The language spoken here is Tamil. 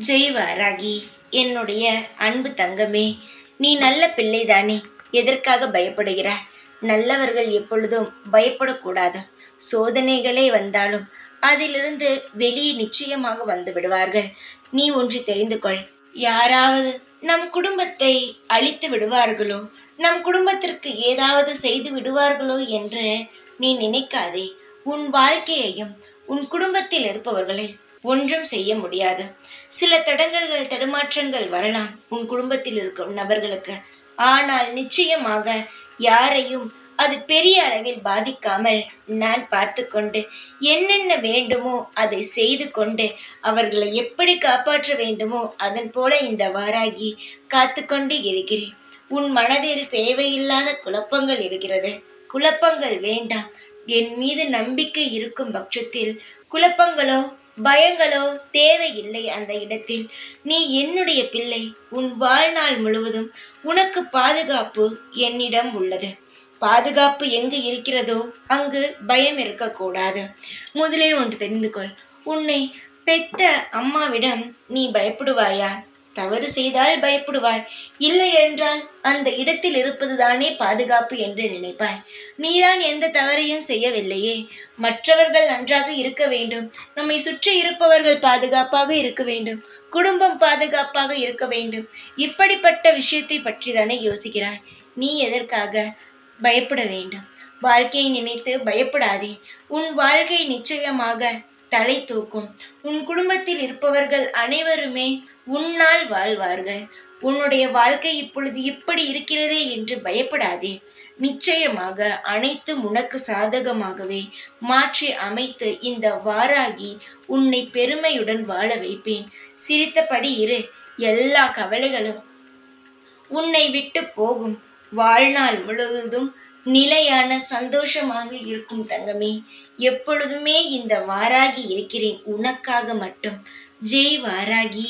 ஜெய் வாராகி, என்னுடைய அன்பு தங்கமே, நீ நல்ல பிள்ளைதானே? எதற்காக பயப்படுகிறாய்? நல்லவர்கள் எப்பொழுதும் பயப்படக்கூடாது. சோதனைகளே வந்தாலும் அதிலிருந்து வெளியே நிச்சயமாக வந்து விடுவார்கள். நீ ஒன்று தெரிந்து கொள். யாராவது நம் குடும்பத்தை அழித்து விடுவார்களோ, நம் குடும்பத்திற்கு ஏதாவது செய்து விடுவார்களோ என்று நீ நினைக்காதே. உன் வாழ்க்கையையும் உன் குடும்பத்தில் இருப்பவர்களை ஒன்றும் செய்ய முடியாது. சில தடங்கல்கள் தடுமாற்றங்கள் வரலாம் உன் குடும்பத்தில் இருக்கும் நபர்களுக்கு. ஆனால் நிச்சயமாக யாரையும் அது பெரிய அளவில் பாதிக்காமல் நான் பார்த்து கொண்டு என்னென்ன வேண்டுமோ அதை செய்து கொண்டு அவர்களை எப்படி காப்பாற்ற வேண்டுமோ அதன் போல இந்த வாராகி காத்து கொண்டு இருக்கிறேன். உன் மனதில் தேவையில்லாத குழப்பங்கள் இருக்கிறது. குழப்பங்கள் வேண்டாம். என் மீது நம்பிக்கை இருக்கும் பட்சத்தில் குழப்பங்களோ பயங்களோ தேவையில்லை. அந்த இடத்தில் நீ என்னுடைய பிள்ளை. உன் வாழ்நாள் முழுவதும் உனக்கு பாதுகாப்பு என்னிடம் உள்ளது. பாதுகாப்பு எங்கு இருக்கிறதோ அங்கு பயம் இருக்கக்கூடாது. முதலில் ஒன்று தெரிந்து கொள். உன்னை பெத்த அம்மாவிடம் நீ பயப்படுவாயா? தவறு செய்தால் பயப்படுவாய். இல்லை என்றால் அந்த இடத்தில் இருப்பதுதானே பாதுகாப்பு என்று நினைப்பாய். நீதான் எந்த தவறையும் செய்யவில்லையே. மற்றவர்கள் நன்றாக இருக்க வேண்டும். நம்மை சுற்றி இருப்பவர்கள் பாதுகாப்பாக இருக்க வேண்டும். குடும்பம் பாதுகாப்பாக இருக்க வேண்டும். இப்படிப்பட்ட விஷயத்தை பற்றி தானே யோசிக்கிறாய். நீ எதற்காக பயப்பட வேண்டும்? வாழ்க்கையை நினைத்து பயப்படாதே. உன் வாழ்க்கை நிச்சயமாக தலை தூக்கும். உன் குடும்பத்தில் இருப்பவர்கள் அனைவருமே உன்னால் வாழ்வார்கள். உன்னுடைய வாழ்க்கை இப்பொழுது இப்படி இருக்கிறதே என்று பயப்படாதே. நிச்சயமாக அனைத்தும் உனக்கு சாதகமாகவே மாற்றி அமைத்து இந்த வாராகி உன்னை பெருமையுடன் வாழ வைப்பேன். சிரித்தபடி இரு. எல்லா கவலைகளும் உன்னை விட்டு போகும். வாழ்நாள் முழுவதும் நிலையான சந்தோஷமாக இருக்கும் தங்கமே. எப்பொழுதுமே இந்த வாராகி இருக்கிறேன் உனக்காக மட்டும். ஜெய் வாராகி.